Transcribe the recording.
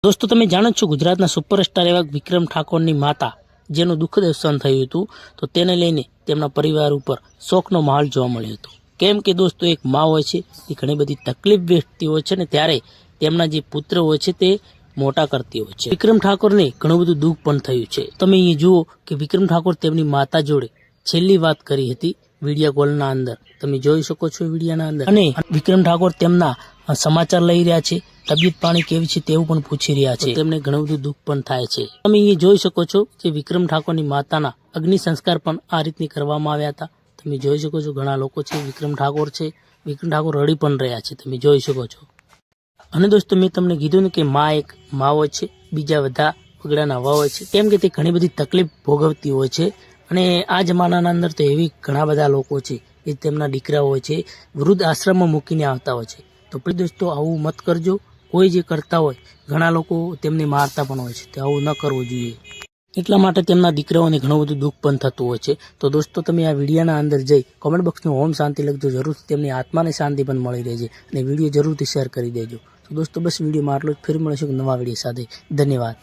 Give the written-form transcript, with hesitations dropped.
દોસ્તો તમે જાણો છો ગુજરાતના સુપરસ્ટાર એવા વિક્રમ ઠાકોરની માતા જેનું દુઃખદ અવસાન થયું હતું તો તેને લઈને તેમના પરિવાર ઉપર શોકનો માહોલ જોવા મળ્યો હતો। કેમ કે દોસ્તો એક મા હોય છે એ ઘણી બધી તકલીફ વેઠતી હોય છે ને ત્યારે તેમના જે પુત્ર હોય છે તે મોટા કરતી હોય છે। વિક્રમ ઠાકોરને ઘણું બધું દુઃખ પણ થયું છે। તમે અહીં જુઓ કે વિક્રમ ઠાકોર તેમની માતા જોડે છેલ્લી વાત કરી હતી વિડીયો કોલના અંદર, તમે જોઈ શકો છો વિડીયોના અંદર। અને વિક્રમ ઠાકોર તેમના સમાચાર લઈ રહ્યા છે, તબિયત પાણી કેવી છે તેવું પણ પૂછી રહ્યા છે। તેમને ઘણું બધું દુઃખ પણ થાય છે। તમે અહીં જોઈ શકો છો કે વિક્રમ ઠાકોરની માતાના અગ્નિ સંસ્કાર પણ આ રીતની કરવામાં આવ્યા હતા। તમે જોઈ શકો છો ઘણા લોકો છે, વિક્રમ ઠાકોર છે, વિક્રમ ઠાકોર રડી પણ રહ્યા છે, તમે જોઈ શકો છો। અને દોસ્તો મેં તમને કીધું ને કે માં એક માં હોય છે, બીજા બધા પગડાના હવા હોય છે, કેમ કે તે ઘણી બધી તકલીફ ભોગવતી હોય છે। અને આ જમાનાના અંદર તો એવી ઘણા બધા લોકો છે કે તેમના દીકરા હોય છે વૃદ્ધ આશ્રમમાં મૂકીને આવતા હોય છે। તો પ્લીઝ દોસ્તો આવું મત કરજો। કોઈ જે કરતા હોય, ઘણા લોકો તેમને મારતા પણ હોય છે, તો આવું ન કરવું જોઈએ। એટલા માટે તેમના દીકરાઓને ઘણું બધું દુઃખ પણ થતું હોય છે। તો દોસ્તો તમે આ વિડીયોના અંદર જઈ કોમેન્ટ બોક્સમાં ઓમ શાંતિ લખજો, જરૂરથી તેમની આત્માને શાંતિ પણ મળી રહેશે અને વિડીયો જરૂરથી શેર કરી દેજો। તો દોસ્તો બસ વિડીયોમાં આટલું જ, ફરી મળીશું નવા વિડીયો સાથે। ધન્યવાદ।